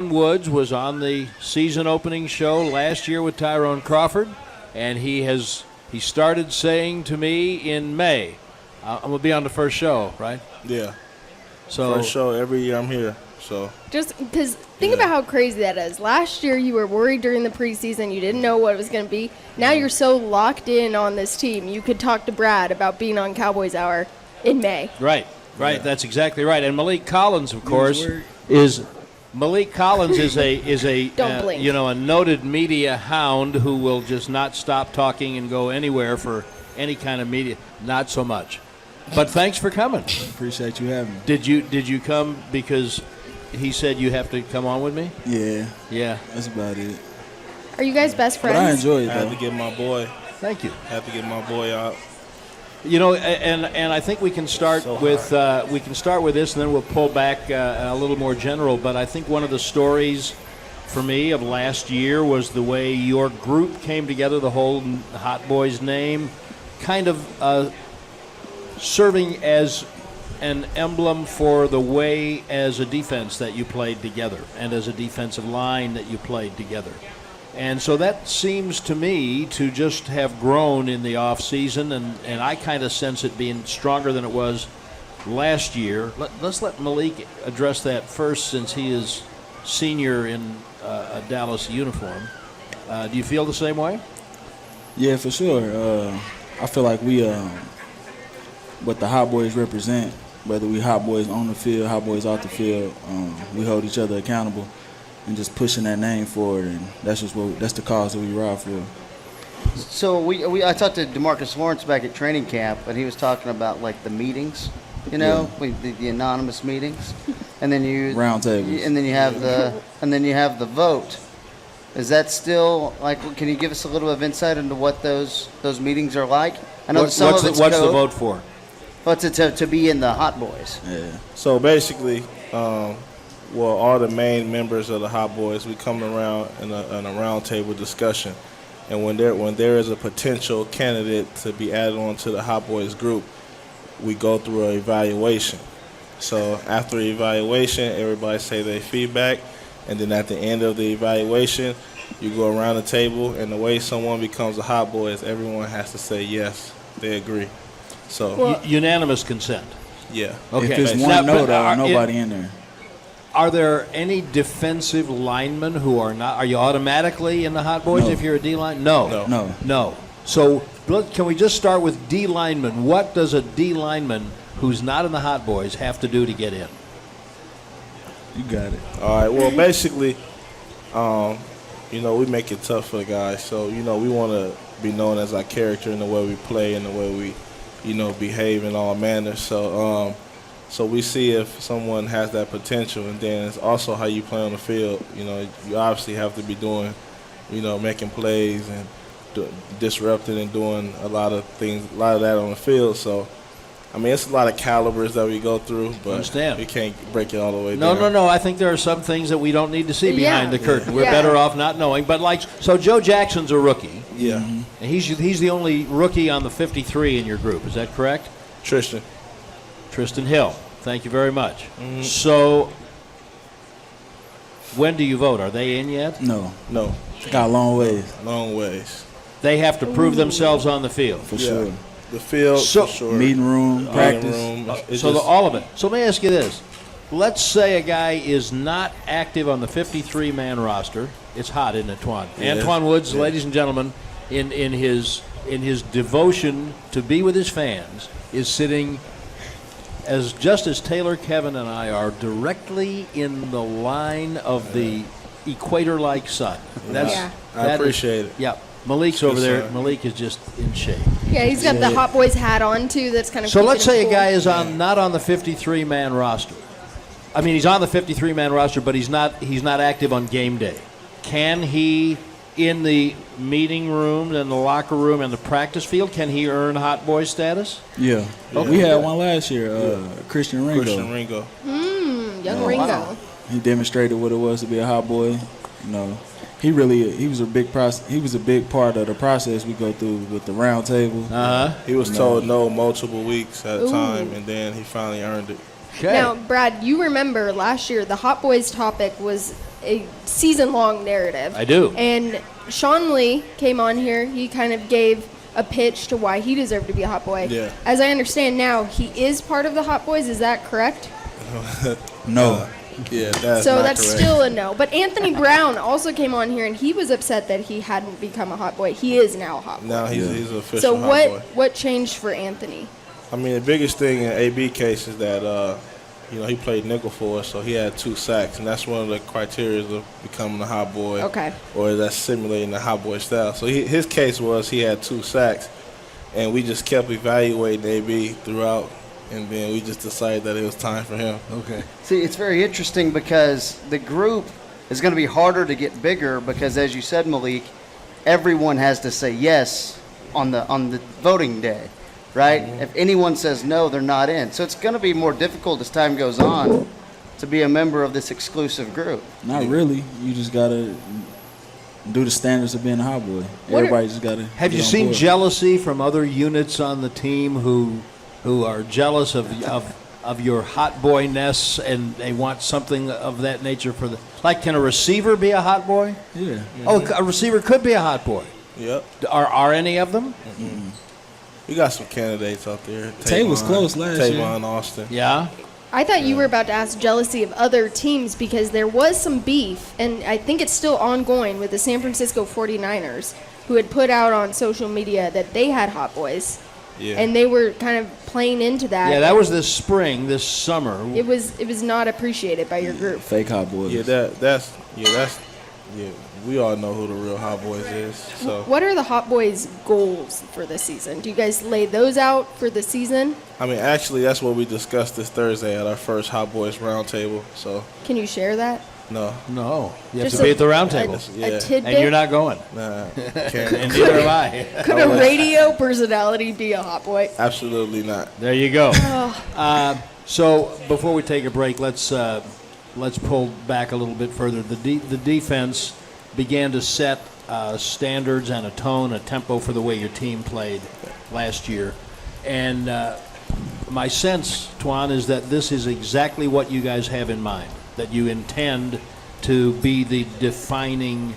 Woods was on the season opening show last year with Tyrone Crawford, and he started saying to me in May, I'm going to be on the first show, right? Yeah. So first show every year I'm here. So just because think about how crazy that is. Last year you were worried during the preseason. You didn't know what it was going to be. Now you're so locked in on this team. You could talk to Brad about being on Cowboys Hour in May. Right. Yeah. That's exactly right. And Malik Collins, of course, is a noted media hound who will just not stop talking and go anywhere for any kind of media. Not so much. But thanks for coming. Appreciate you having me. Did you come because he said you have to come on with me? Yeah. Yeah. That's about it. Are you guys best friends? But I enjoy it, though. I had to get my boy. Thank you. Had to get my boy out. You know, and I think we can start with this, and then we'll pull back a little more general. But I think one of the stories for me of last year was the way your group came together, the whole Hot Boys name, kind of serving as an emblem for the way as a defense that you played together and as a defensive line that you played together. And so that seems to me to just have grown in the offseason, and I kind of sense it being stronger than it was last year. Let's let Malik address that first, since he is senior in a Dallas uniform. Do you feel the same way? Yeah, for sure. I feel like we, what the Hot Boys represent, whether we Hot Boys on the field, Hot Boys off the field, we hold each other accountable. And just pushing that name forward, and that's the cause that we ride for. So I talked to DeMarcus Lawrence back at training camp, and he was talking about like the meetings, the anonymous meetings, and then round tables, and then you have the vote. Is that still like? Can you give us a little bit of insight into what those meetings are like? I know what's the vote for? What's it to be in the Hot Boys? Yeah. So basically. All the main members of the Hot Boys, we come around in a round table discussion, and when there is a potential candidate to be added on to the Hot Boys group, we go through an evaluation. So after evaluation, everybody say their feedback, and then at the end of the evaluation, you go around the table, and the way someone becomes a Hot Boy is everyone has to say yes, they agree. So unanimous consent. Yeah. Okay. If it's one no, though, nobody in there. Are there any defensive linemen who are not? Are you automatically in the Hot Boys if you're a D line? No. So can we just start with D lineman? What does a D lineman who's not in the Hot Boys have to do to get in? You got it. All right. Well, basically, we make it tough for the guys. So we want to be known as our character in the way we play and the way we, behave in all manners. So we see if someone has that potential, and then it's also how you play on the field. You obviously have to be doing, making plays and disrupting and doing a lot of that on the field. So, it's a lot of calibers that we go through, but we can't break it all the way down. No. I think there are some things that we don't need to see behind the curtain. We're better off not knowing. But so Joe Jackson's a rookie. Yeah. And he's the only rookie on the 53 in your group. Is that correct? Tristan Hill. Thank you very much. Mm-hmm. So, when do you vote? Are they in yet? No. Got a long ways. Long ways. They have to prove themselves on the field. For sure. The field, for sure. Meeting room, practice. All of it. So let me ask you this. Let's say a guy is not active on the 53-man roster. It's hot, isn't it, Antoine? Yeah. Antoine Woods, ladies and gentlemen, in his devotion to be with his fans, is sitting as Taylor, Kevin, and I are directly in the line of the equator-like sun. I appreciate it. Yeah. Malik's over there. Malik is just in shape. Yeah, he's got the Hot Boys hat on, too. That's kind of So let's say cool. a guy is not on the 53-man roster. I mean, he's on the 53-man roster, but he's not active on game day. Can he, in the meeting room and the locker room and the practice field, can he earn Hot Boy status? Yeah. We had one last year, Christian Ringo. Young Ringo. Wow. He demonstrated what it was to be a Hot Boy. He was a big part of the process we go through with the round table. He was told no multiple weeks at a time, and then he finally earned it. Okay. Now, Brad, you remember last year the Hot Boys topic was a season-long narrative. I do. And Sean Lee came on here. He kind of gave a pitch to why he deserved to be a Hot Boy. Yeah. As I understand now, he is part of the Hot Boys. Is that correct? No. Yeah, that's So not that's correct. still a no. But Anthony Brown also came on here, and he was upset that he hadn't become a Hot Boy. He is now a Hot Boy. Now he's an official So Hot Boy. what changed for Anthony? I mean, the biggest thing in AB case is that, he played nickel for us, so he had 2 sacks, and that's one of the criteria of becoming a Hot Boy. Okay. Or that's simulating the Hot Boy style. So his case was he had 2 sacks, and we just kept evaluating AB throughout, and then we just decided that it was time for him. Okay. See, it's very interesting because the group is going to be harder to get bigger because, as you said, Malik, everyone has to say yes on the voting day, right? Mm-hmm. If anyone says no, they're not in. So it's going to be more difficult as time goes on to be a member of this exclusive group. Not really. You just gotta do the standards of being a Hot Boy. What are- Everybody just gotta. Have get you on seen board. jealousy from other units on the team who are jealous of your hot boy-ness and they want something of that nature for the like? Can a receiver be a hot boy? Yeah. Oh, a receiver could be a hot boy. Yep. Are any of them? We got some candidates out there. Tay was Tavon- close last year. Tavon Austin. Yeah. I thought you were about to ask jealousy of other teams because there was some beef, and I think it's still ongoing with the San Francisco 49ers, who had put out on social media that they had Hot Boys, Yeah. and they were kind of playing into that. Yeah, that was this spring, this summer. It was not appreciated by your group. Fake Hot Boys. Yeah, we all know who the real Hot Boys is. So What are the Hot Boys' goals for this season? Do you guys lay those out for the season? I mean, actually, that's what we discussed this Thursday at our first Hot Boys roundtable. So Can you share that? no, No, you have Just to be a- at the round table, Yeah. A tidbit? and you're not going, nah, and can't. neither am I. Could a radio personality be a Hot Boy? Absolutely not. There you go. So before we take a break, let's pull back a little bit further. The defense began to set standards and a tone, a tempo for the way your team played last year, and my sense, Antoine, is that this is exactly what you guys have in mind. That you intend to be the defining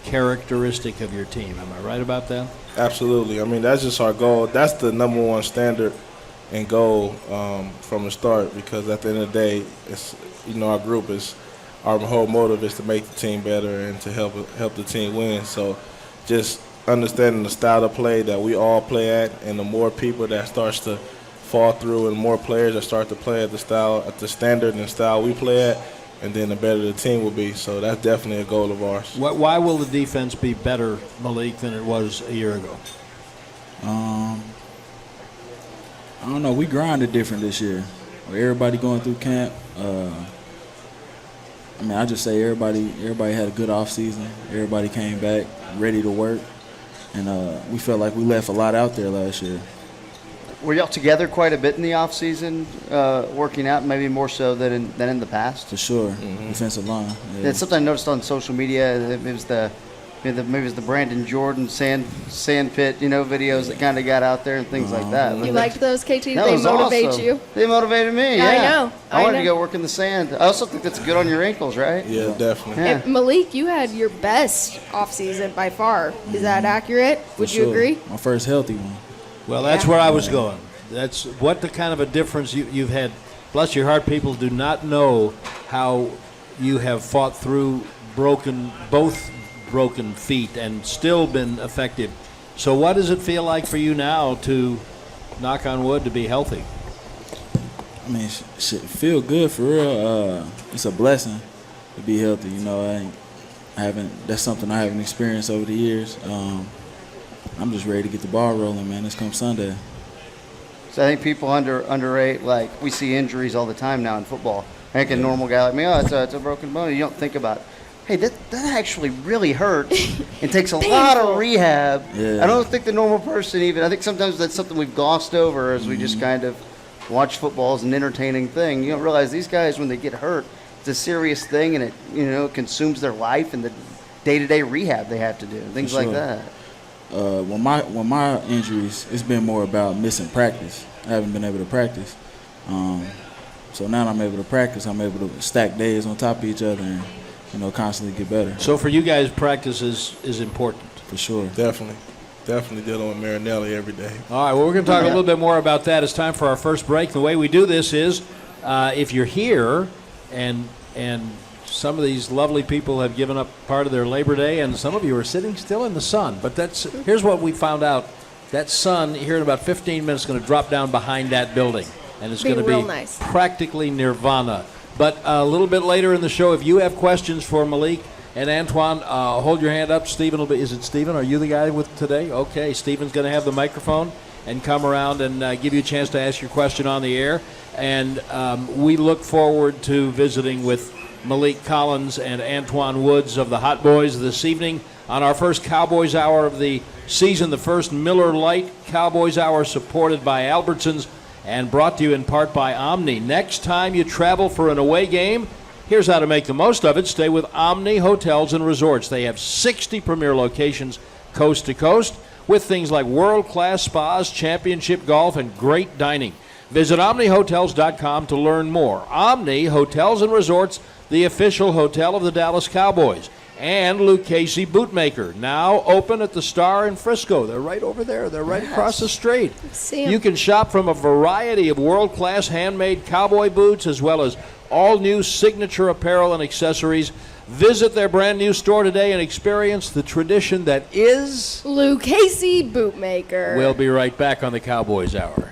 characteristic of your team. Am I right about that? Absolutely. I mean, that's just our goal. That's the number one standard and goal from the start. Because at the end of the day, it's our group is our whole motive is to make the team better and to help the team win. So, just understanding the style of play that we all play at, and the more people that starts to fall through, and more players that start to play at the standard and style we play at, and then the better the team will be. So that's definitely a goal of ours. Why will the defense be better, Malik, than it was a year ago? I don't know. We grinded different this year. With everybody going through camp. I just say everybody had a good offseason. Everybody came back ready to work, and we felt like we left a lot out there last year. Were y'all together quite a bit in the offseason, working out, maybe more so than in the past? For sure, defensive line. Yeah. It's something I noticed on social media. It was maybe it was the Brandon Jordan sand pit, videos that kind of got out there and things like that. You liked those, KT? That They was motivate awesome. you? They motivated me. I Yeah. know, I I wanted to know. go work in the sand. I also think that's good on your ankles, right? Yeah, definitely. Yeah. And Malik, you had your best offseason by far. Is that accurate? For Would you sure. agree? My first healthy one. Well, that's Yeah. where I was going. That's what the kind of a difference you've had. Bless your heart, people do not know how you have fought through both broken feet and still been effective. So what does it feel like for you now to, knock on wood, to be healthy? I mean, shit, feel good for real. It's a blessing to be healthy. That's something I haven't experienced over the years. I'm just ready to get the ball rolling, man. This comes Sunday. So I think people underrate, like, we see injuries all the time now in football. I think a normal guy like me, it's a broken bone. You don't think about, hey, that actually really hurts. It takes a lot of rehab. Yeah. I don't think the normal person even, I think sometimes that's something we've glossed over as we just kind of watch football as an entertaining thing. You don't realize these guys, when they get hurt, it's a serious thing, and it consumes their life and the day-to-day rehab they have to do, things like sure. that. When my injuries, it's been more about missing practice. I haven't been able to practice. So now I'm able to practice. I'm able to stack days on top of each other and constantly get better. So for you guys, practice is important. For sure. Definitely dealing with Marinelli every day. All right, well, we're going to talk a little bit more about that. It's time for our first break. The way we do this is if you're here and some of these lovely people have given up part of their Labor Day, and some of you are sitting still in the sun. But here's what we found out. That sun here in about 15 minutes is going to drop down behind that building, and it's going to be nice. Practically nirvana. But a little bit later in the show, if you have questions for Malik and Antoine, hold your hand up. Stephen will be. Is it Stephen? Are you the guy with today? Okay, Stephen's going to have the microphone and come around and give you a chance to ask your question on the air. And we look forward to visiting with Malik Collins and Antoine Woods of the Hot Boys this evening on our first Cowboys Hour of the season, the first Miller Lite Cowboys Hour, supported by Albertsons and brought to you in part by Omni. Next time you travel for an away game, here's how to make the most of it. Stay with Omni Hotels and Resorts. They have 60 premier locations coast to coast with things like world-class spas, championship golf, and great dining. Visit OmniHotels.com to learn more. Omni Hotels and Resorts, the official hotel of the Dallas Cowboys. And Lucchese Bootmaker, now open at the Star in Frisco. They're right over there. They're right across the street. See 'em. You can shop from a variety of world-class handmade cowboy boots as well as all-new signature apparel and accessories. Visit their brand-new store today and experience the tradition that is Lucchese Bootmaker. We'll be right back on the Cowboys Hour.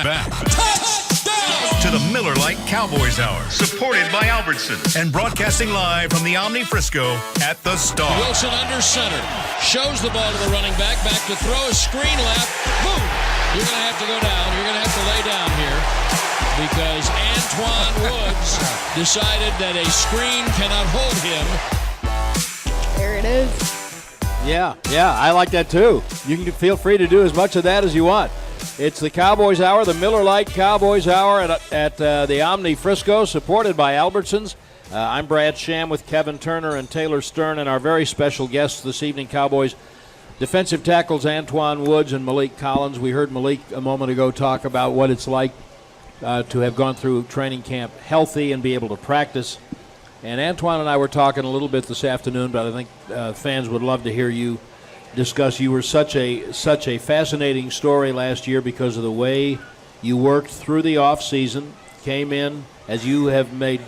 Back. To the Miller Lite Cowboys Hour, supported by Albertson and broadcasting live from the Omni Frisco at the Star. Wilson under center, shows the ball to the running back to throw a screen left. Boom! You're going to have to go down. You're going to have to lay down here. because Antwaun Woods decided that a screen cannot hold him. There it is. Yeah, I like that too. You can feel free to do as much of that as you want. It's the Cowboys Hour, the Miller Lite Cowboys Hour at the Omni Frisco, supported by Albertsons. I'm Brad Sham with Kevin Turner and Taylor Stern, and our very special guests this evening, Cowboys defensive tackles Antwaun Woods and Malik Collins. We heard Malik a moment ago talk about what it's like to have gone through training camp healthy and be able to practice. And Antoine and I were talking a little bit this afternoon, but I think fans would love to hear you discuss. You were such a fascinating story last year because of the way you worked through the offseason, came in, as you have made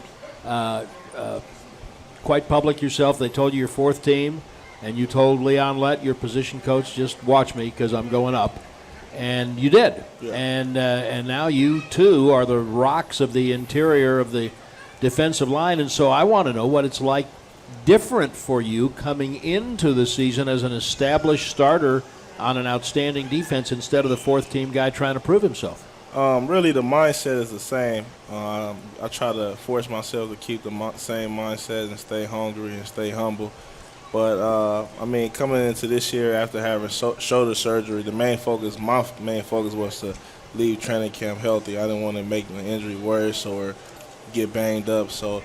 quite public yourself. They told you your fourth team, and you told Leon Lite, your position coach, just watch me because I'm going up. And you did. Yeah. And now you, too, are the rocks of the interior of the defensive line. And so I want to know what it's like different for you coming into the season as an established starter on an outstanding defense instead of the fourth-team guy trying to prove himself. Really, the mindset is the same. I try to force myself to keep the same mindset and stay hungry and stay humble. But, coming into this year after having shoulder surgery, my main focus was to leave training camp healthy. I didn't want to make my injury worse or get banged up. So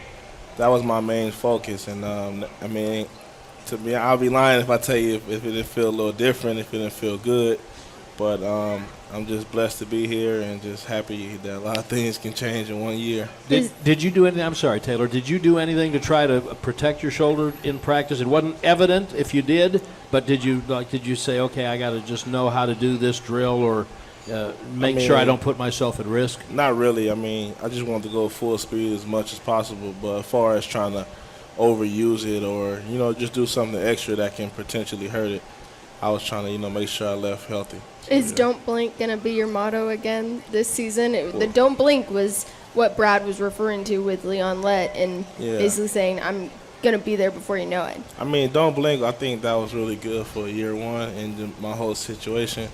that was my main focus. And, to me, I'll be lying if I tell you if it didn't feel a little different, if it didn't feel good. But I'm just blessed to be here and just happy that a lot of things can change in 1 year. Did you do anything? I'm sorry, Taylor. Did you do anything to try to protect your shoulder in practice? It wasn't evident if you did, but did you say, okay, I got to just know how to do this drill or make sure I don't put myself at risk? Not really. I just wanted to go full speed as much as possible. But as far as trying to overuse it or just do something extra that can potentially hurt it, I was trying to make sure I left healthy. Is Don't Blink going to be your motto again this season? The Don't Blink was what Brad was referring to with Leon Lite and basically saying, I'm going to be there before you know it. Don't blink, I think that was really good for year one and my whole situation.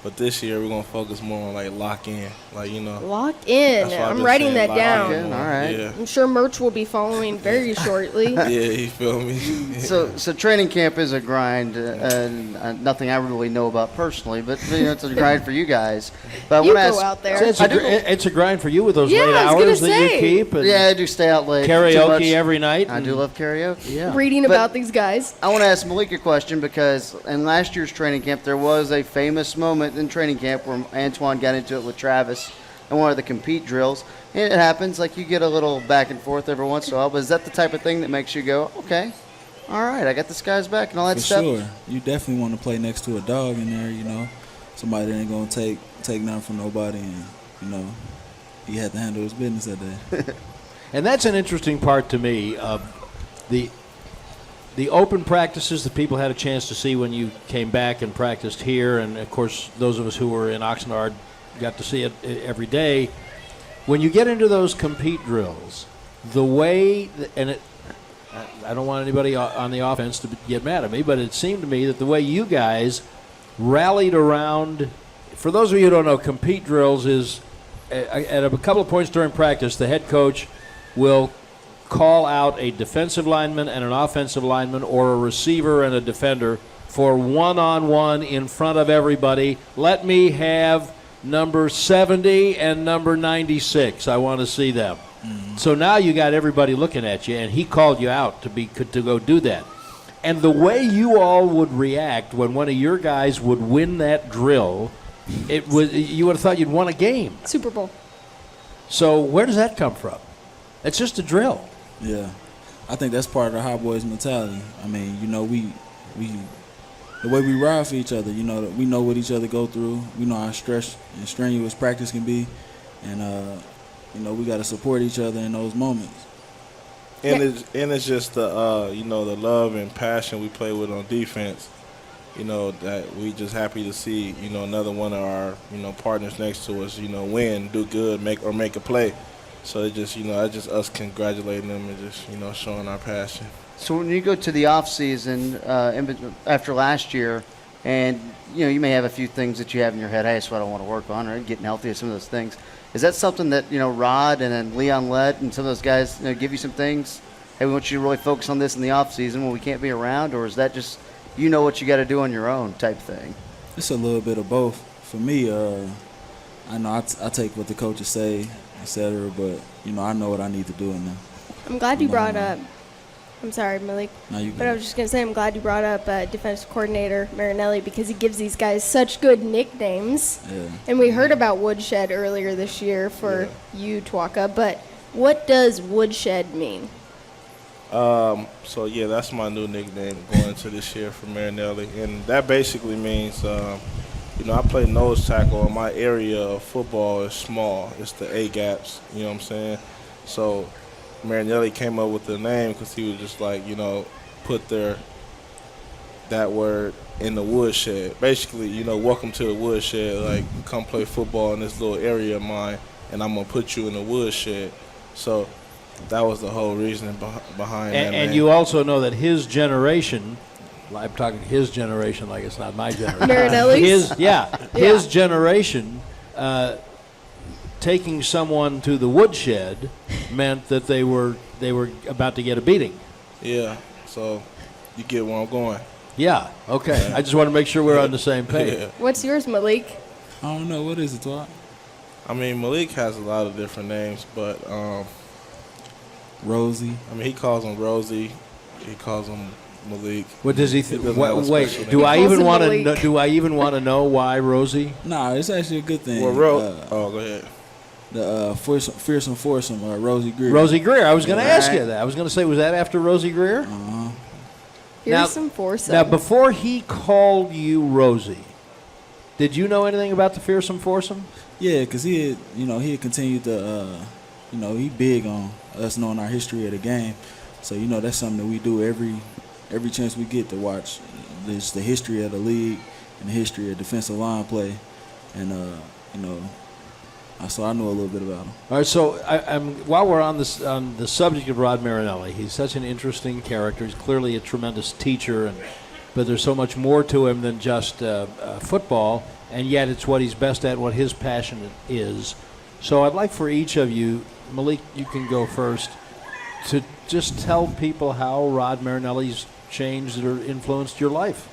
But this year we're going to focus more on, lock in. Lock in. I'm writing that down. All right. Yeah. I'm sure merch will be following very shortly. Yeah, you feel me? So training camp is a grind, and nothing I really know about personally, but it's a grind for you guys. But You go out there. It's a grind for you with those Yeah, late I was gonna hours that you say. keep. And Yeah, I do stay out late. karaoke every night. I do love karaoke. Yeah. Reading But- about these guys. I want to ask Malik a question because in last year's training camp, there was a famous moment in training camp where Antoine got into it with Travis in one of the compete drills. And it happens, you get a little back and forth every once in a while, but is that the type of thing that makes you go, okay, all right, I got this guy's back and all that For stuff? sure. You definitely want to play next to a dog in there, Somebody that ain't going to take nothing from nobody and, he had to handle his business that day. And that's an interesting part to me of the open practices that people had a chance to see when you came back and practiced here, and of course those of us who were in Oxnard got to see it every day. When you get into those compete drills, the way I don't want anybody on the offense to get mad at me, but it seemed to me that the way you guys rallied around, for those of you who don't know, compete drills is at a couple of points during practice, the head coach will call out a defensive lineman and an offensive lineman or a receiver and a defender for one-on-one in front of everybody. Let me have number 70 and number 96. I want to see them. Mm-hmm. So now you got everybody looking at you, and he called you out to go do that. And the way you all would react when one of your guys would win that drill, you would have thought you'd won a game. Super Bowl. So where does that come from? It's just a drill. Yeah, I think that's part of the Hobboys mentality. The way we ride for each other, we know what each other go through. We know how stress and strenuous practice can be, and we got to support each other in those moments. And it's just the the love and passion we play with on defense. That we just happy to see another one of our partners next to us win, do good, make a play. So it's just us congratulating them and just showing our passion. So when you go to the off season after last year, and you may have a few things that you have in your head, hey, that's what I want to work on, or getting healthy, or some of those things. Is that something that, Rod and then Leon Lett and some of those guys, give you some things? Hey, we want you to really focus on this in the off season when we can't be around, or is that just what you got to do on your own type thing? It's a little bit of both. For me, I know I take what the coaches say, etc. But I know what I need to do in there. I'm glad you brought up. I'm sorry, Malik. No, you but I was just gonna say I'm glad you brought up defensive coordinator Marinelli because he gives these guys such good nicknames. Yeah. And we heard about Woodshed earlier this year for you, Twaka. But what does Woodshed mean? So yeah, that's my new nickname going into this year for Marinelli, and that basically means, I play nose tackle, and my area of football is small. It's the A gaps. You know what I'm saying? So Marinelli came up with the name because he was just like, put that word in the woodshed. Basically, welcome to the woodshed. Like, come play football in this little area of mine, and I'm gonna put you in the woodshed. So that was the whole reason behind that. And you also know that his generation, I'm talking his generation like it's not my generation. Marinelli's? His generation, taking someone to the woodshed meant that they were about to get a beating. Yeah, so you get where I'm going. Yeah, okay. I just want to make sure we're on the same page. Yeah. What's yours, Malik? I don't know. What is it, Twat? I mean, Malik has a lot of different names, but Rosie. I mean, he calls him Rosie. He calls him Malik. What does he He think? doesn't have a Wait, special do name. I He calls even him want to? Malik. Do I even want to know why Rosie? Nah, it's actually a good thing. Well, go ahead. The fearsome foursome, Rosie Greer. Rosie Greer. I was going to ask you that. I was going to say, was that after Rosie Greer? Here's Now- some foursome. Now, before he called you Rosie, did you know anything about the fearsome foursome? Yeah, because he had continued to, he big on us knowing our history of the game. So, that's something that we do every chance we get to watch. There's the history of the league and the history of defensive line play. And, so I know a little bit about him. All right, so while we're on the subject of Rod Marinelli, he's such an interesting character. He's clearly a tremendous teacher, but there's so much more to him than just football, and yet it's what he's best at, what his passion is. So I'd like for each of you, Malik, you can go first, to just tell people how Rod Marinelli's changed or influenced your life.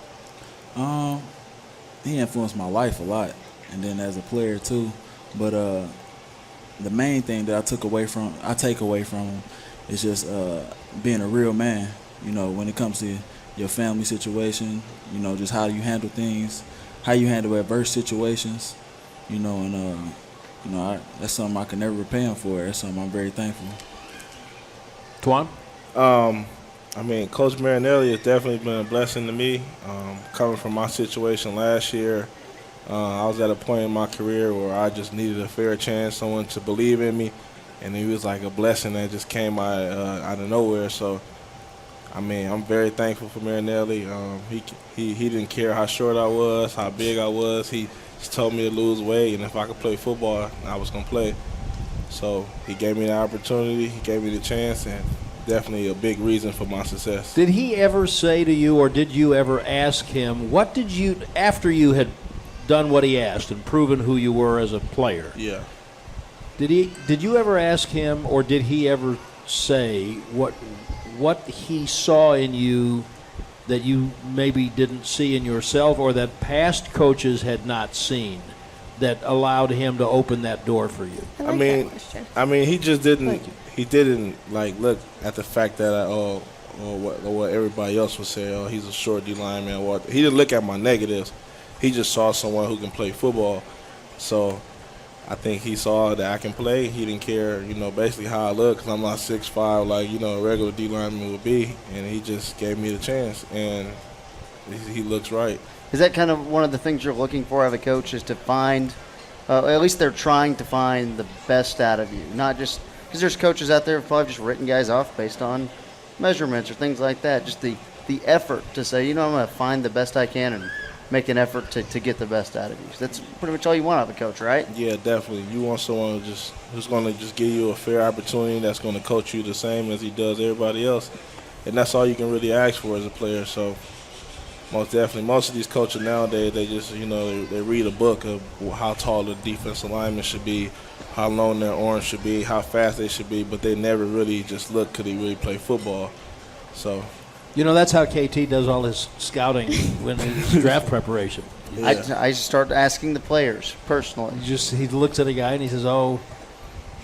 He influenced my life a lot, and then as a player too. But the main thing that I take away from him is just being a real man. When it comes to your family situation, just how you handle things, how you handle adverse situations, that's something I can never repay him for. That's something I'm very thankful. Antoine? I mean, Coach Marinelli has definitely been a blessing to me. Coming from my situation last year, I was at a point in my career where I just needed a fair chance, someone to believe in me, and he was like a blessing that just came out of nowhere. So, I mean, I'm very thankful for Marinelli. He didn't care how short I was, how big I was. He just told me to lose weight, and if I could play football, I was going to play. So he gave me the opportunity, he gave me the chance, and definitely a big reason for my success. Did he ever say to you, or did you ever ask him, what did you, after you had done what he asked and proven who you were as a player? Yeah. Did you ever ask him, or did he ever say what he saw in you that you maybe didn't see in yourself, or that past coaches had not seen, that allowed him to open that door for you? I like that question. I mean, he just didn't. Thank you. He didn't look at the fact that what everybody else would say. Oh, he's a short D lineman. He didn't look at my negatives. He just saw someone who can play football. So I think he saw that I can play. He didn't care, basically how I look, because I'm not 6'5", like, a regular D lineman would be. And he just gave me the chance, and he looks right. Is that kind of one of the things you're looking for out of a coach, is to find, at least they're trying to find the best out of you? Not just, because there's coaches out there who've probably just written guys off based on measurements or things like that. Just the effort to say, I'm going to find the best I can and make an effort to get the best out of you. That's pretty much all you want out of a coach, right? Yeah, definitely. You want someone who's going to just give you a fair opportunity, that's going to coach you the same as he does everybody else. And that's all you can really ask for as a player. So Most definitely. Most of these coaches nowadays, they just, they read a book of how tall the defensive lineman should be, how long their arms should be, how fast they should be, but they never really just look, could he really play football? So, That's how KT does all his scouting when his draft preparation. I just start asking the players personally. He looks at a guy and he says, "Oh,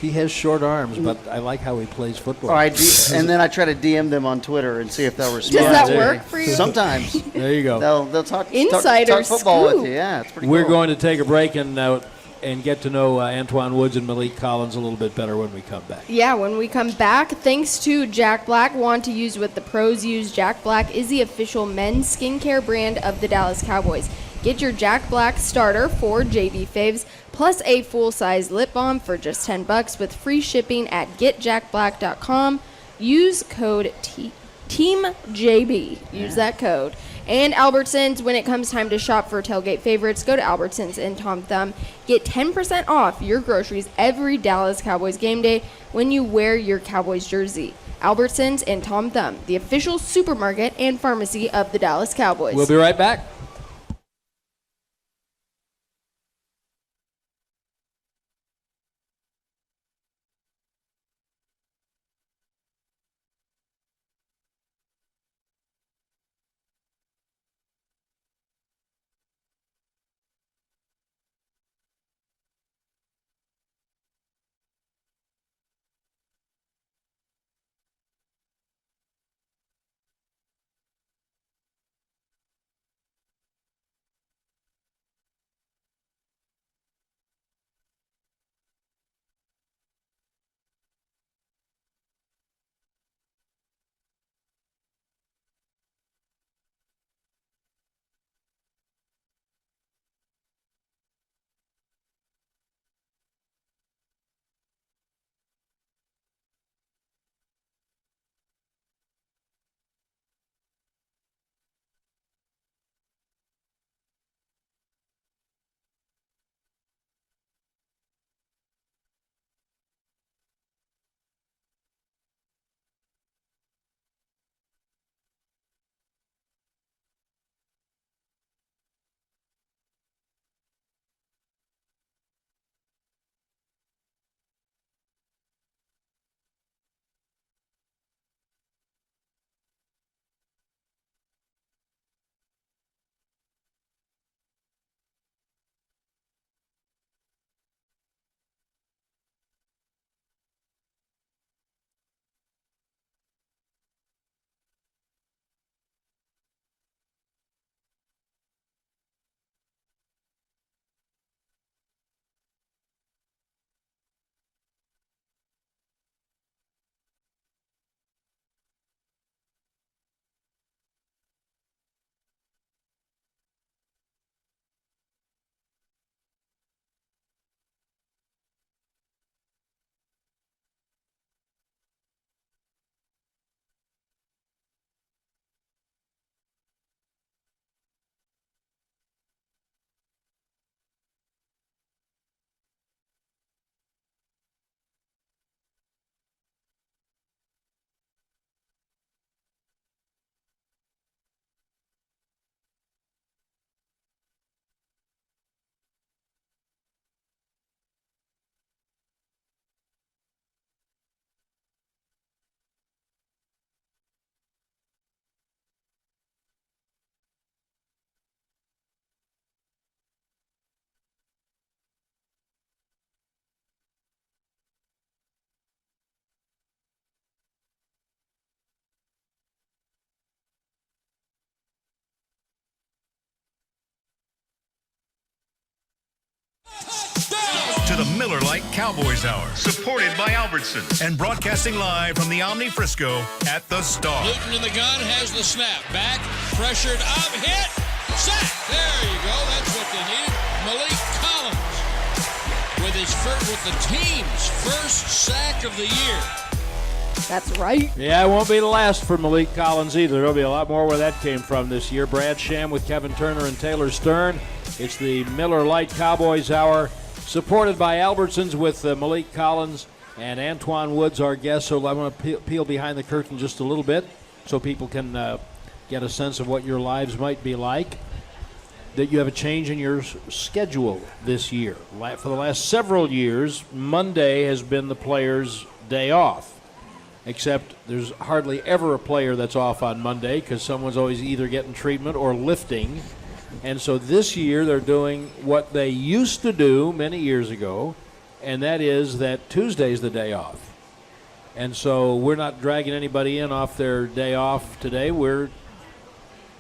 he has short arms, but I like how he plays football." Or and then I try to DM them on Twitter and see if they'll respond. Does that work for you? Sometimes. There you go. They'll talk Insider football scoop. with you. Yeah, it's pretty We're cool. going to take a break and get to know Antwaun Woods and Malik Collins a little bit better when we come back. Yeah, when we come back, thanks to Jack Black, want to use what the pros use. Jack Black is the official men's skincare brand of the Dallas Cowboys. Get your Jack Black starter for JV Faves, plus a full-size lip balm for just $10 with free shipping at getjackblack.com. Use code TEAMJB. Use that code. And Albertsons, when it comes time to shop for tailgate favorites, go to Albertsons and Tom Thumb. Get 10% off your groceries every Dallas Cowboys game day when you wear your Cowboys jersey. Albertsons and Tom Thumb, the official supermarket and pharmacy of the Dallas Cowboys. We'll be right back. To the Miller Lite Cowboys Hour, supported by Albertson and broadcasting live from the Omni Frisco at the Star. Newton in the gun has the snap. Back, pressured up, hit, sack. There you go. That's what they needed. Malik Collins with the team's first sack of the year. That's right. Yeah, it won't be the last for Malik Collins either. There'll be a lot more where that came from this year. Brad Sham with Kevin Turner and Taylor Stern. It's the Miller Lite Cowboys Hour, supported by Albertsons with Malik Collins and Antwaun Woods, our guest. So I'm going to peel behind the curtain just a little bit so people can get a sense of what your lives might be like, that you have a change in your schedule this year. For the last several years, Monday has been the players' day off, except there's hardly ever a player that's off on Monday because someone's always either getting treatment or lifting. And so this year they're doing what they used to do many years ago, and that is that Tuesday's the day off. And so we're not dragging anybody in off their day off today. We're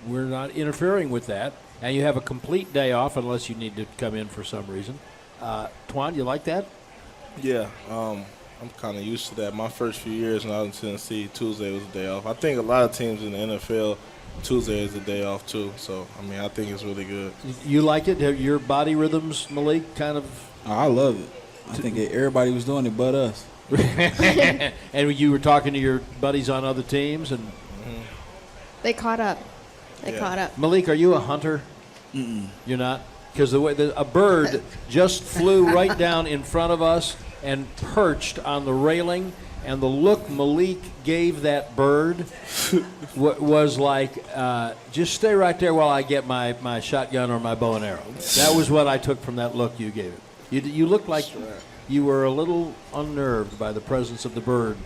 not interfering with that. And you have a complete day off unless you need to come in for some reason. Twan, you like that? Yeah, I'm kind of used to that. My first few years when I was in Tennessee, Tuesday was the day off. I think a lot of teams in the NFL, Tuesday is the day off too. So, I mean, I think it's really good. You like it? Have your body rhythms, Malik, kind of? I love it. I think everybody was doing it but us. And you were talking to your buddies on other teams, and They caught up. They caught up. Malik, are you a hunter? You're not, because a bird just flew right down in front of us and perched on the railing, and the look Malik gave that bird was like, just stay right there while I get my shotgun or my bow and arrow. That was what I took from that look you gave it. You looked like you were a little unnerved by the presence of the bird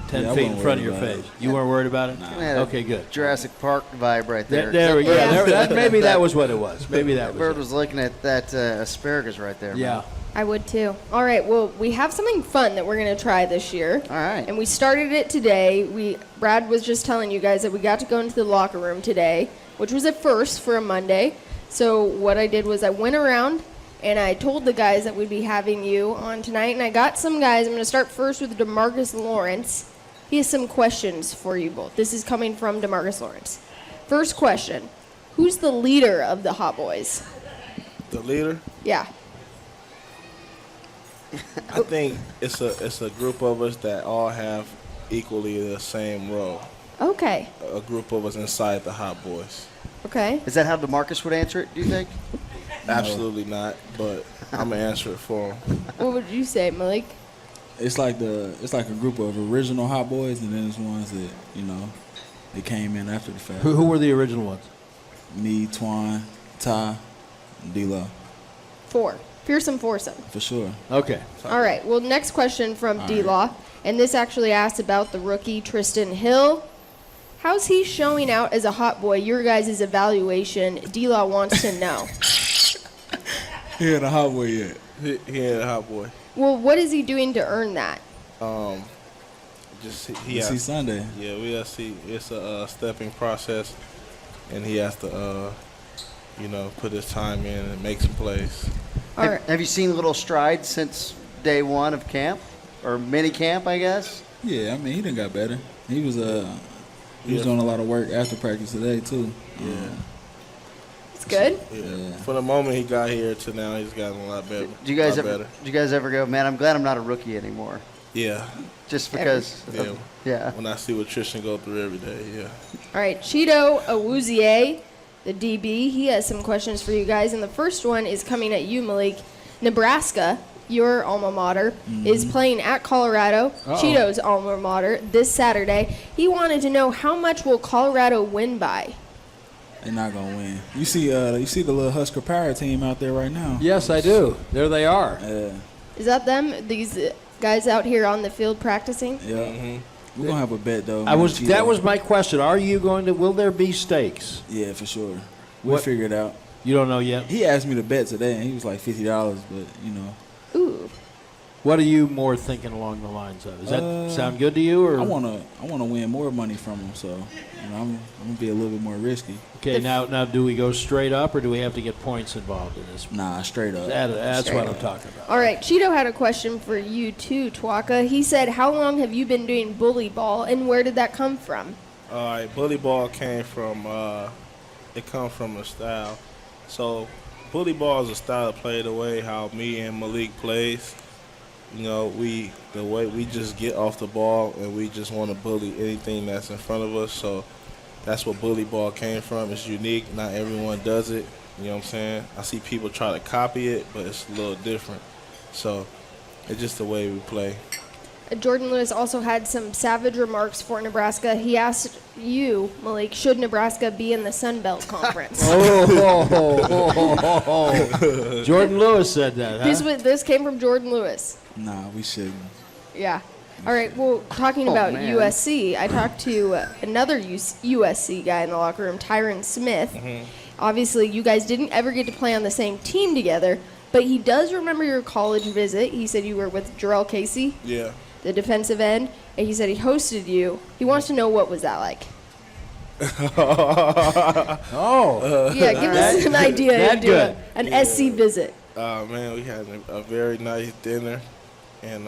10 feet in front of your face. You weren't worried about it? Nah. Okay, good. Jurassic Park vibe right there. Maybe that was what it was. Maybe that was bird it. was looking at that asparagus right there. Yeah. Man. I would too. All right, well, we have something fun that we're going to try this year. All right. And we started it today. Brad was just telling you guys that we got to go into the locker room today, which was a first for a Monday. So what I did was I went around and I told the guys that we'd be having you on tonight. And I got some guys. I'm going to start first with DeMarcus Lawrence. He has some questions for you both. This is coming from DeMarcus Lawrence. First question. Who's the leader of the Hot Boys? The leader? Yeah. I think it's a group of us that all have equally the same role. Okay. A group of us inside the Hot Boys. Okay. Is that how DeMarcus would answer it, do you think? Absolutely not, but I'm going to answer it for him. What would you say, Malik? It's like a group of original Hot Boys, and then there's ones that they came in after the fact. Who were the original ones? Me, Twan, Ty, and D-Lo. 4. Fearsome foursome. For sure. Okay. All right. Well, next question from D-Law. And this actually asks about the rookie, Tristan Hill. How's he showing out as a hot boy? Your guys' evaluation. D-Law wants to know. He ain't a Hot Boy yet. He ain't a Hot Boy. Well, what is he doing to earn that? He See Sunday. Yeah, we'll see. It's a stepping process, and he has to, put his time in and make some plays. All right. Have you seen little strides since day one of camp? Or mini camp, I guess? Yeah, I mean, he done got better. He was doing a lot of work after practice today, too. Yeah. It's good. Yeah. From the moment he got here to now, he's gotten a lot better. Do you guys ever go, man, I'm glad I'm not a rookie anymore? Yeah. Just because. Yeah. When I see what Tristan go through every day, yeah. All right. Cheeto Awuzie, the DB, he has some questions for you guys. And the first one is coming at you, Malik. Nebraska, your alma mater, is playing at Colorado, Cheeto's alma mater, this Saturday. He wanted to know, how much will Colorado win by? They're not gonna win. You see the little Husker Power team out there right now. Yes, I do. There they are. Yeah. Is that them? These guys out here on the field practicing? Yeah. Mm-hmm. We're gonna have a bet though. That was my question. Are you going to? Will there be stakes? Yeah, for sure. We'll figure it out. You don't know yet. He asked me to bet today, and he was like $50, but Ooh. What are you more thinking along the lines of? Does that sound good to you, or I wanna win more money from him, so I'm gonna be a little bit more risky. Okay, now do we go straight up, or do we have to get points involved in this? Nah, straight up. That's what I'm talking about. All right, Cheeto had a question for you too, Twaka. He said, how long have you been doing bully ball, and where did that come from? All right, bully ball came from it comes from a style. So bully ball is a style of play, the way how me and Malik plays. The way we just get off the ball and we just want to bully anything that's in front of us. So that's what bully ball came from. It's unique. Not everyone does it. You know what I'm saying? I see people try to copy it, but it's a little different. So it's just the way we play. Jordan Lewis also had some savage remarks for Nebraska. He asked you, Malik, should Nebraska be in the Sun Belt Conference? Jordan Lewis said that, huh? This came from Jordan Lewis. Nah, we shouldn't. Yeah. All right, well, talking about man. USC, I talked to another USC guy in the locker room, Tyrant Smith. Obviously, you guys didn't ever get to play on the same team together, but he does remember your college visit. He said you were with Jarrell Casey, Yeah. the defensive end, and he said he hosted you. He wants to know what was that like. Yeah, give us an idea that into good. an SC visit. Man, we had a very nice dinner, and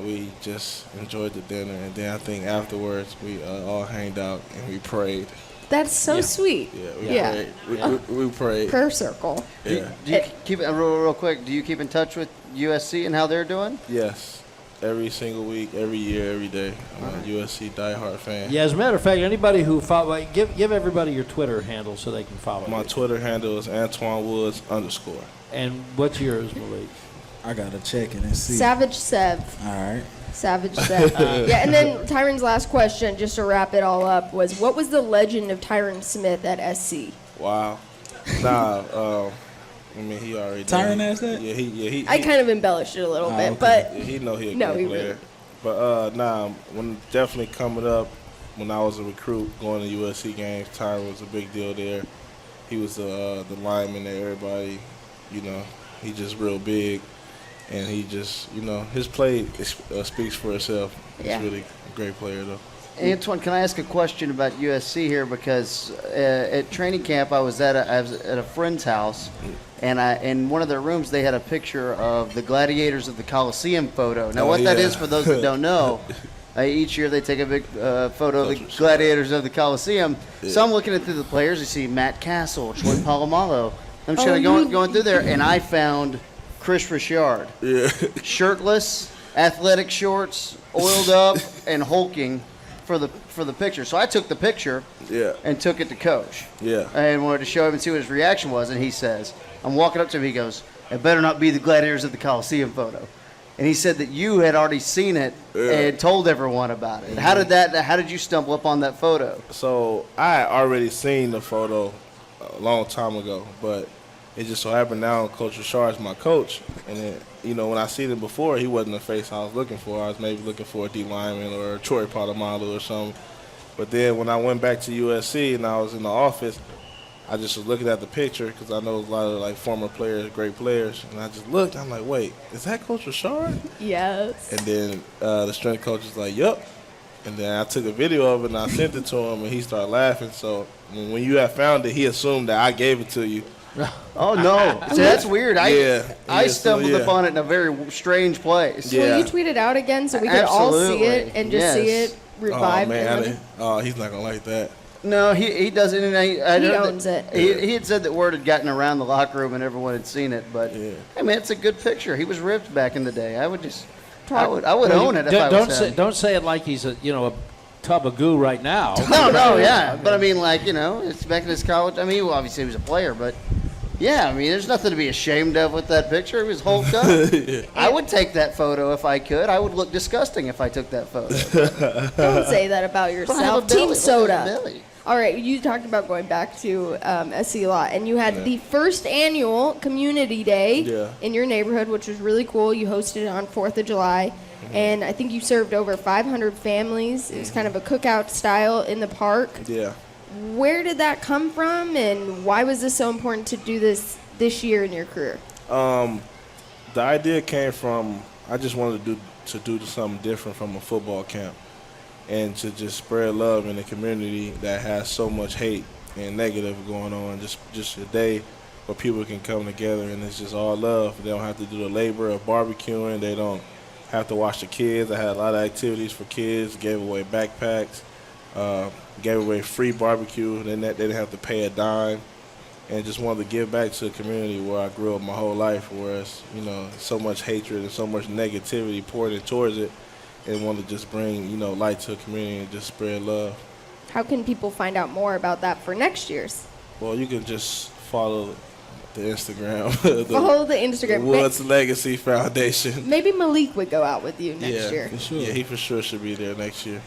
we just enjoyed the dinner. And then I think afterwards we all hanged out and we prayed. That's so sweet. Yeah, we prayed. We prayed. Prayer circle. Yeah. Do you keep real quick? Do you keep in touch with USC and how they're doing? Yes. Every single week, every year, every day. I'm a USC diehard fan. Yeah, as a matter of fact, anybody who follow, give everybody your Twitter handle so they can follow My you. Twitter handle is Antwaun Woods _. And what's yours, Malik? I gotta check it and see. Savage Sev. All right. Savage Sev. Yeah, and then Tyron's last question, just to wrap it all up, was what was the legend of Tyrant Smith at SC? Wow. I mean, he already did. Tyron asked that? Yeah, he I kind of embellished it a little bit, okay. but Yeah, he know he a No, great he player. really- But when definitely coming up, when I was a recruit going to USC games, Tyron was a big deal there. He was the lineman that everybody, he just real big, and he just, his play speaks for itself. Yeah. He's really a great player though. Antoine, can I ask a question about USC here? Because at training camp, I was at a friend's house, and in one of their rooms they had a picture of the Gladiators of the Coliseum photo. Now, what that is, for those that don't know, each year they take a big photo of the Gladiators of the Coliseum. Yeah. So I'm looking at through the players. You see Matt Castle, Troy Polamalu. I'm just kind of going through there, and I found Chris Richard, shirtless, athletic shorts, oiled up, and hulking for the picture. So I took the picture and took it to Coach. Yeah. And wanted to show him and see what his reaction was. And he says, I'm walking up to him, he goes, it better not be the Gladiators of the Coliseum photo. And he said that you had already seen it and told everyone about it. How did you stumble up on that photo? So I had already seen the photo a long time ago, but it just so happened now Coach Richard is my coach. And then, when I seen him before, he wasn't the face I was looking for. I was maybe looking for a D lineman or a Troy Polamalu or something. But then when I went back to USC and I was in the office, I just was looking at the picture because I know a lot of former players, great players, and I just looked. I'm like, wait, is that Coach Richard? yes. And then the strength coach was like, yup. And then I took a video of it and I sent it to him, and he started laughing. So when you had found it, he assumed that I gave it to you. Oh, no. See, that's weird. I stumbled so, upon it in a very strange place. Yeah. Will you tweet it out again so we can all see it Absolutely. and just see Yes. it revived? Oh, man. and He's not going to like that. No, he doesn't. And He owns it. He had said that word had gotten around the locker room and everyone had seen it. But, Yeah. I mean, it's a good picture. He was ripped back in the day. I would own it if I Don't was say, him. don't say it like he's a tub of goo right now. No, yeah. But, I mean, it's back in his college. I mean, obviously he was a player, but, yeah, I mean, there's nothing to be ashamed of with that picture. He was hulked up. I would take that photo if I could. I would look disgusting if I took that photo. Don't say that about But I have yourself. a Team belly. Soda. I have a belly. All right, you talked about going back to SC a lot, and you had the first annual Community Day in your neighborhood, which was really cool. You hosted it on 4th of July, and I think you served over 500 families. It was kind of a cookout style in the park. Yeah. Where did that come from, and why was this so important to do this year in your career? The idea came from I just wanted to do something different from a football camp, and to just spread love in a community that has so much hate and negative going on. Just a day where people can come together and it's just all love. They don't have to do the labor of barbecuing. They don't have to watch the kids. I had a lot of activities for kids. Gave away backpacks. Gave away free barbecue. They didn't have to pay a dime. And just wanted to give back to a community where I grew up my whole life, whereas, so much hatred and so much negativity poured in towards it, and wanted to just bring, light to a community and just spread love. How can people find out more about that for next year's? Well, you can just follow the Instagram. Follow the Instagram. The Woods Legacy Foundation. Maybe Malik would go out with you next year. For sure. Yeah, he for sure should be there next year.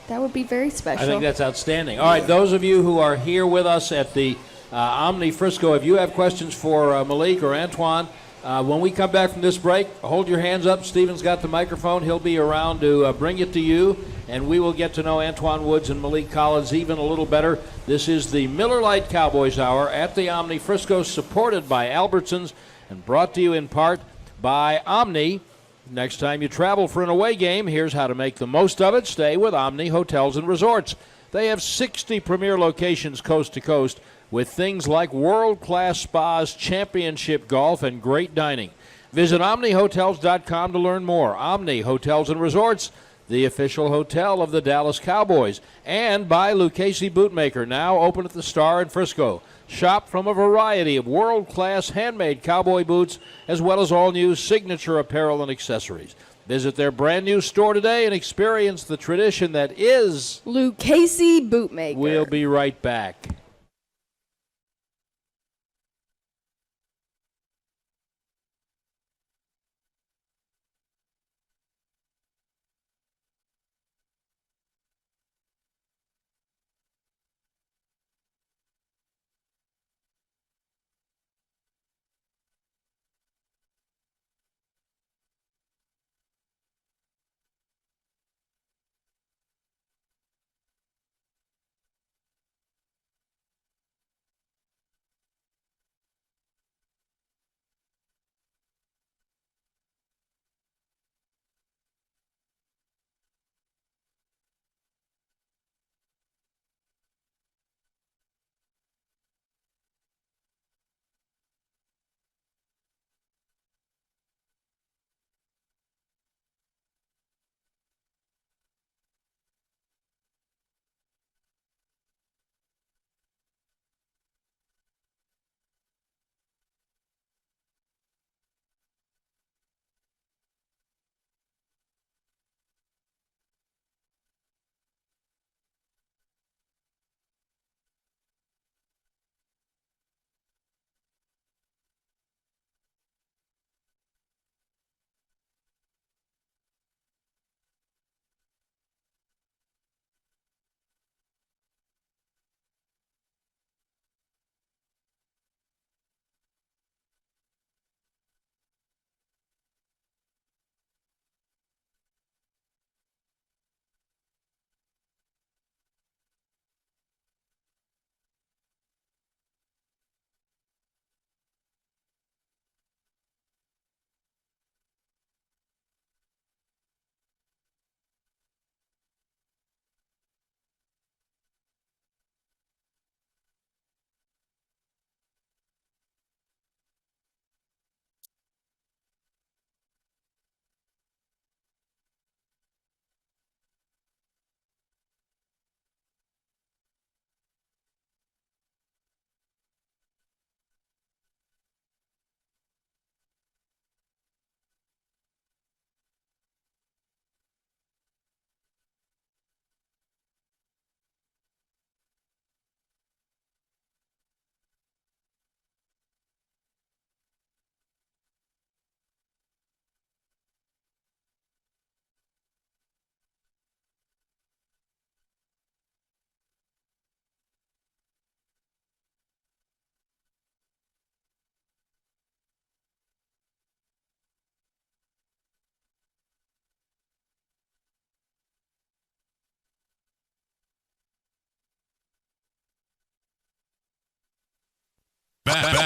That would be very special. I think that's outstanding. All right, those of you who are here with us at the Omni Frisco, if you have questions for Malik or Antoine, when we come back from this break, hold your hands up. Steven's got the microphone. He'll be around to bring it to you, and we will get to know Antwaun Woods and Malik Collins even a little better. This is the Miller Lite Cowboys Hour at the Omni Frisco, supported by Albertsons and brought to you in part by Omni. Next time you travel for an away game, here's how to make the most of it. Stay with Omni Hotels and Resorts. They have 60 premier locations coast to coast with things like world-class spas, championship golf, and great dining. Visit OmniHotels.com to learn more. Omni Hotels and Resorts, the official hotel of the Dallas Cowboys. And by Lucchese Bootmaker, now open at the Star in Frisco. Shop from a variety of world-class handmade cowboy boots, as well as all-new signature apparel and accessories. Visit their brand-new store today and experience the tradition that is Lucchese Bootmaker. We'll be right back.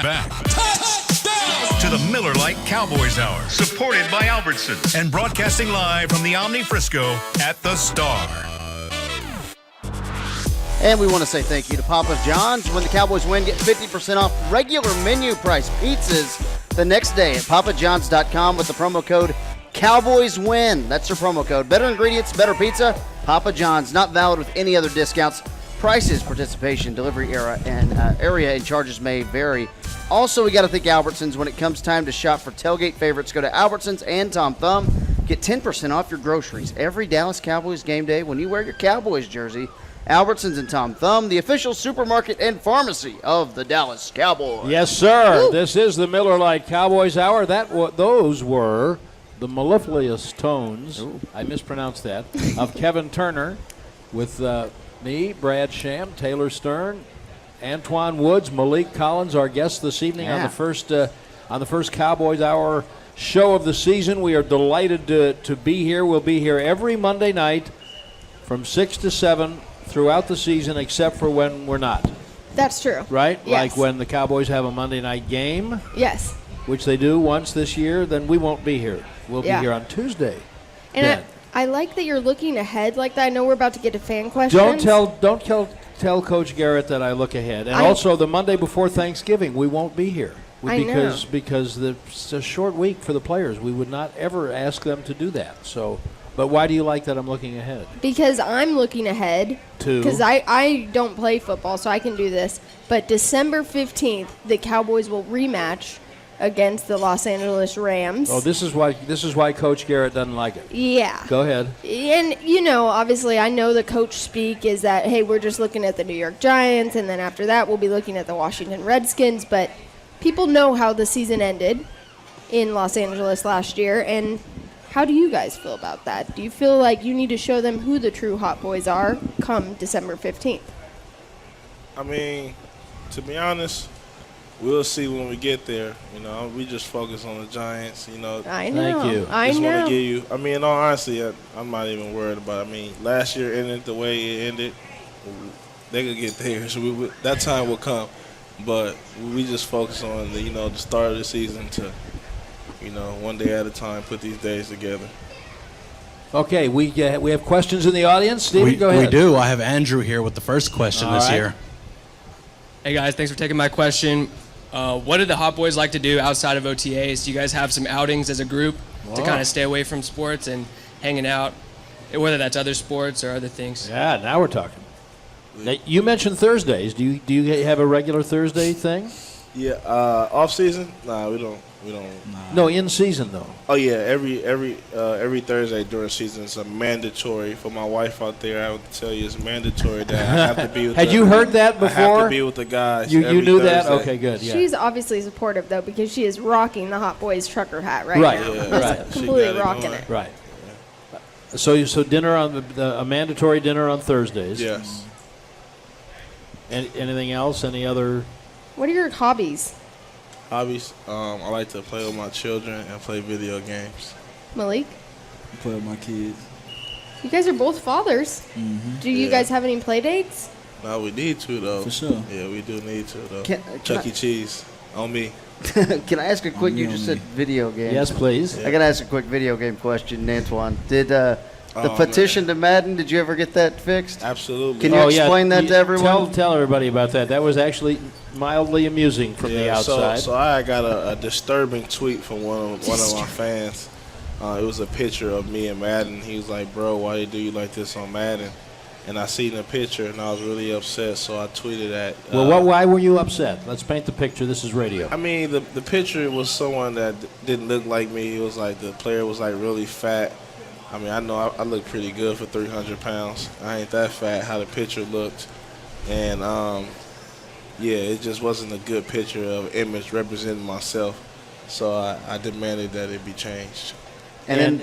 Back. To the Miller Lite Cowboys Hour, supported by Albertsons and broadcasting live from the Omni Frisco at the Star. And we want to say thank you to Papa John's. When the Cowboys win, get 50% off regular menu price pizzas the next day at papajohns.com with the promo code CowboysWin. That's their promo code. Better ingredients, better pizza. Papa John's, not valid with any other discounts. Prices, participation, delivery area and charges may vary. Also, we got to thank Albertsons. When it comes time to shop for tailgate favorites, go to Albertsons and Tom Thumb. Get 10% off your groceries every Dallas Cowboys game day when you wear your Cowboys jersey. Albertsons and Tom Thumb, the official supermarket and pharmacy of the Dallas Cowboys. Yes, sir. Woo. This is the Miller Lite Cowboys Hour. Those were the mellifluous tones, I mispronounced that, of Kevin Turner with me, Brad Sham, Taylor Stern, Antoine Woods, Malik Collins, our guest this evening on the first Cowboys Hour show of the season. We are delighted to be here. We'll be here every Monday night from 6 to 7 throughout the season, except for when we're not. That's true. Right? Yes. Like when the Cowboys have a Monday night game, Yes. which they do once this year, then we won't be here. We'll be here on Tuesday. And then. I like that you're looking ahead like that. I know we're about to get to fan questions. Don't tell Coach Garrett that I look ahead. And also the Monday before Thanksgiving, we won't be here. Because it's a short week for the players. We would not ever ask them to do that. So, but why do you like that I'm looking ahead? Because I'm looking ahead. Because I don't play football, so I can do this. But December 15th, the Cowboys will rematch against the Los Angeles Rams. Oh, this is why Coach Garrett doesn't like it. Yeah. Go ahead. And, obviously I know the coach speak is that, hey, we're just looking at the New York Giants, and then after that we'll be looking at the Washington Redskins. But people know how the season ended in Los Angeles last year, and how do you guys feel about that? Do you feel like you need to show them who the true Hot Boys are come December 15th? I mean, to be honest, we'll see when we get there. We just focus on the Giants. I know. Thank you. I just know. want to give you. I mean, in all honesty, I'm not even worried about it. I mean, last year ended the way it ended. They could get there, so that time will come. But we just focus on the start of the season to, one day at a time, put these days together. Okay, we have questions in the audience. Steven, go ahead. We do. I have Andrew here with the first question All this right. year. Hey guys, thanks for taking my question. What do the Hot Boys like to do outside of OTAs? Do you guys have some outings as a group to kind of stay away from sports and hanging out, whether that's other sports or other things? Yeah, now we're talking. Now, you mentioned Thursdays. Do you have a regular Thursday thing? Yeah, off season? Nah, we don't. No, in season though. Oh yeah, every Thursday during season is a mandatory for my wife out there. I would tell you it's mandatory that I have to be with. Had you heard that before? I have to be with the guys. You every knew that? Thursday. Okay, good. Yeah. She's obviously supportive, though, because she is rocking the Hot Boys trucker hat right Right, now. yeah, right. Just She completely got it rocking going. it. Right. So dinner on a mandatory dinner on Thursdays. Yes. Anything else? Any other? What are your hobbies, Hobbies? I like to play with my children and play video games. Malik? Play with my kids. You guys are both fathers. Do you Yeah. guys have any play dates? No, we need to though. For sure. Yeah, we do need to though. Can Chuck E. Cheese on me. Can I ask a quick? You just said video game. Yes, please. I gotta ask a quick video game question, Antoine. Did the Oh, petition to Madden? Did you ever get that fixed? Absolutely. Can you explain that to everyone? Tell everybody about that. That was actually mildly amusing from the outside. So I got a disturbing tweet from one of my fans. It was a picture of me and Madden. He was like, "Bro, why do you like this on Madden?" And I seen the picture and I was really upset. So I tweeted at. Why were you upset? Let's paint the picture. This is radio. I mean, the picture was someone that didn't look like me. It was like the player was like really fat. I mean, I know I look pretty good for 300 pounds. I ain't that fat, how the picture looked. And, yeah, it just wasn't a good picture of image representing myself. So I demanded that it be changed. And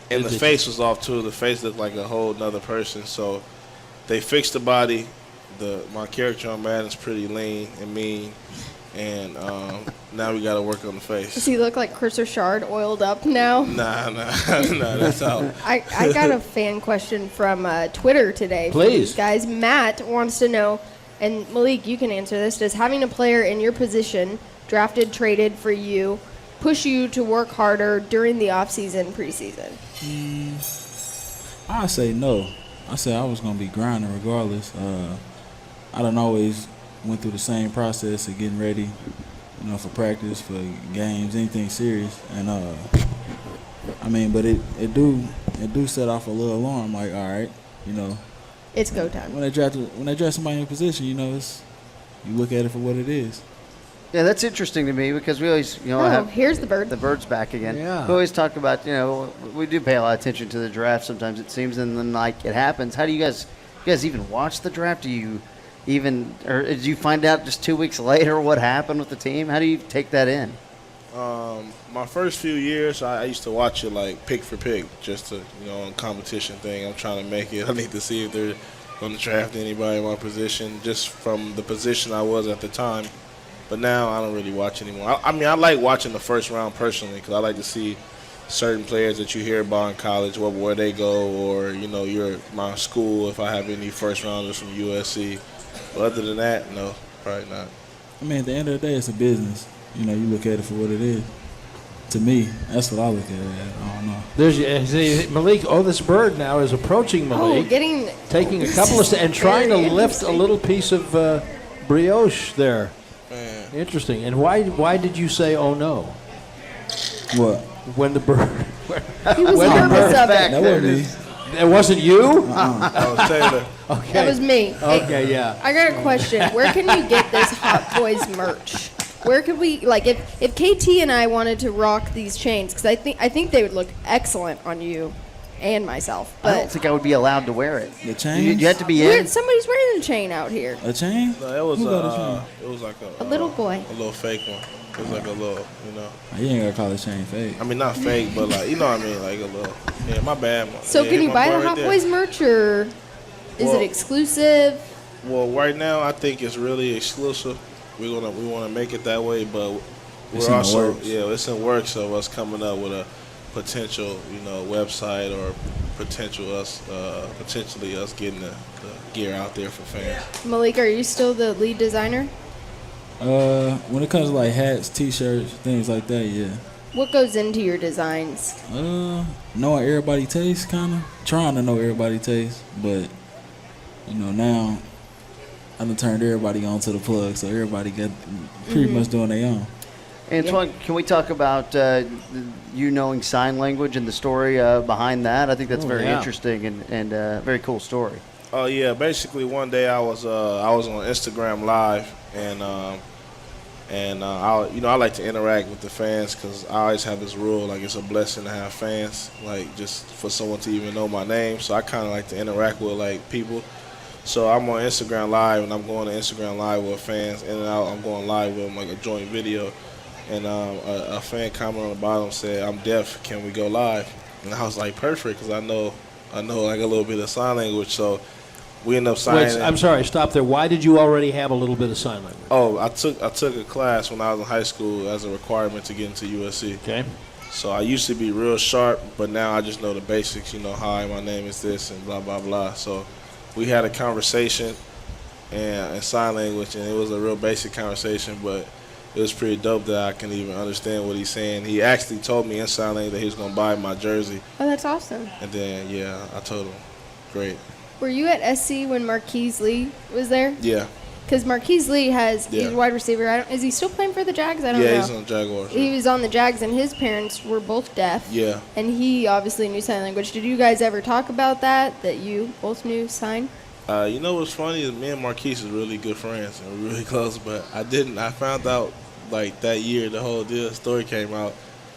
the face was off, too. The face looked like a whole nother person. So they fixed the body. My character on Madden's pretty lean and mean. And now we got to work on the face. Does he look like Chris Richard oiled up now? Nah, that's out. I got a fan question from Twitter today. Please. For these guys. Matt wants to know, and Malik, you can answer this. Does having a player in your position, drafted, traded for you, push you to work harder during the offseason, preseason? I say no. I say I was gonna be grinding regardless. I don't always went through the same process of getting ready, for practice, for games, anything serious. And I mean, but it do set off a little alarm. Like, all right, It's go time. when they draft somebody in a position, it's you look at it for what it is. Yeah, that's interesting to me because we always, Here's the bird. the bird's back again. Yeah. We always talk about, we do pay a lot of attention to the draft sometimes it seems, and then like it happens. How do you guys guys even watch the draft? Do you even, or did you find out just 2 weeks later what happened with the team? How do you take that in? My first few years, I used to watch it like pick for pick, just to, on competition thing. I'm trying to make it. I need to see if they're going to draft anybody in my position, just from the position I was at the time. But now I don't really watch anymore. I mean, I like watching the first round personally because I like to see certain players that you hear about in college, where they go, or, my school, if I have any first rounders from USC. But other than that, no, probably not. I mean, at the end of the day, it's a business. You look at it for what it is. To me, that's what I look at it. I don't know. There's Malik. Oh, this bird now is approaching Malik. Taking a couple of and trying to lift a little piece of brioche there. Man. Interesting. And why did you say oh no? What? When the bird? He was nervous of it. That wasn't me. It wasn't you? That was Taylor. Okay. That was me. Okay, Hey, yeah. I got a question. Where can you get this Hot Boys merch? Where could we, if KT and I wanted to rock these chains, because I think they would look excellent on you and myself. I don't But think I would be allowed to wear it. The chains? You have to be in. somebody's wearing a chain out here. A chain? No, it was Who got a chain? it was like A little boy. a little fake one. It was like a little, You ain't got to call a chain fake. I mean, not fake, but like, what I mean, like a little. Yeah, my bad. So yeah, can you my buy boy the right Hot there. Boys merch, or is Well- it exclusive? Well, right now I think it's really exclusive. We want to make it that way, but It's we're in the also works. it's in works of us coming up with a potential website or potentially us getting the gear out there for fans. Malik, are you still the lead designer? When it comes to like hats, T-shirts, things like that, yeah. What goes into your designs? Knowing everybody tastes, kind of trying to know everybody tastes, but now I done turned everybody onto the plug, so everybody got pretty much doing their own. Antoine, can we talk about you knowing sign language and the story behind that? I think that's very interesting and very cool story. Oh yeah, basically one day I was on Instagram Live and I like to interact with the fans because I always have this rule, like it's a blessing to have fans, like just for someone to even know my name. So I kind of like to interact with like people. So I'm on Instagram Live and I'm going to Instagram Live with fans, and then I'm going live with them, like a joint video. And a fan comment on the bottom said, "I'm deaf. Can we go live?" And I was like, perfect, because I know like a little bit of sign language. So we end up signing. Wait, I'm sorry, stop there. Why did you already have a little bit of sign language? Oh, I took a class when I was in high school as a requirement to get into USC. Okay. So I used to be real sharp, but now I just know the basics. Hi, my name is this, and blah blah blah. So we had a conversation and sign language, and it was a real basic conversation, but it was pretty dope that I can even understand what he's saying. He actually told me in sign language that he was going to buy my jersey. Oh, that's awesome. And then, I told him, great. Were you at SC when Marquise Lee was there? Yeah. Because Marquise Lee he's a wide receiver. Is he still playing for the Jags? I don't know. Yeah, he's on the Jaguars. He was on the Jags, and his parents were both deaf. Yeah. And he obviously knew sign language. Did you guys ever talk about that you both knew sign? What's funny is me and Marquise is really good friends and we're really close, but I found out like that year the whole story came out,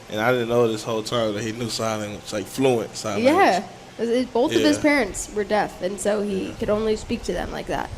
and I didn't know this whole time that he knew sign language, like fluent sign language. Yeah. Both of his parents were deaf, and so he could only speak to them like that.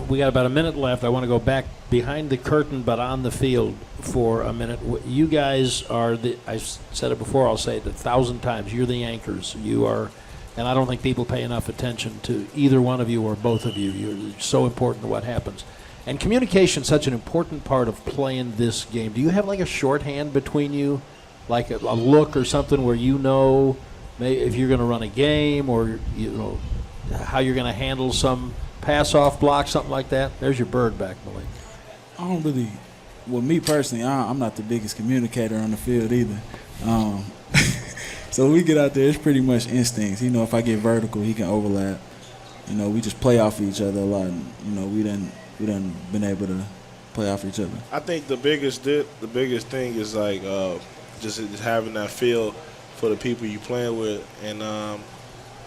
We got about a minute left. I want to go back behind the curtain, but on the field for a minute. You guys are I've said it before, I'll say it 1,000 times. You're the anchors. You are, and I don't think people pay enough attention to either one of you or both of you. You're so important to what happens. And communication is such an important part of playing this game. Do you have like a shorthand between you, like a look or something where if you're going to run a game, or how you're going to handle some pass-off block, something like that? There's your bird back, Malik. I don't really, me personally, I'm not the biggest communicator on the field either. So when we get out there, it's pretty much instincts. If I get vertical, he can overlap. We just play off of each other a lot. And, we done been able to play off each other. I think the biggest thing is like just having that feel for the people you playing with, and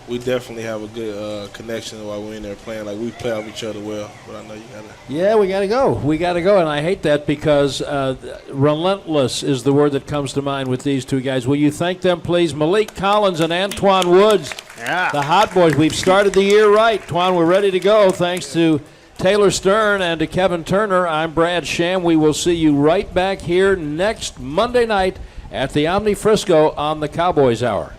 we definitely have a good connection while we're in there playing. Like we play off each other well, but I know you gotta. Yeah, we gotta go. We gotta go, and I hate that because relentless is the word that comes to mind with these two guys. Will you thank them, please, Malik Collins and Antoine Woods? The Hot Boys. We've started the year right. Twan, we're ready to go. Thanks to Taylor Stern and to Kevin Turner. I'm Brad Sham. We will see you right back here next Monday night at the Omni Frisco on the Cowboys Hour.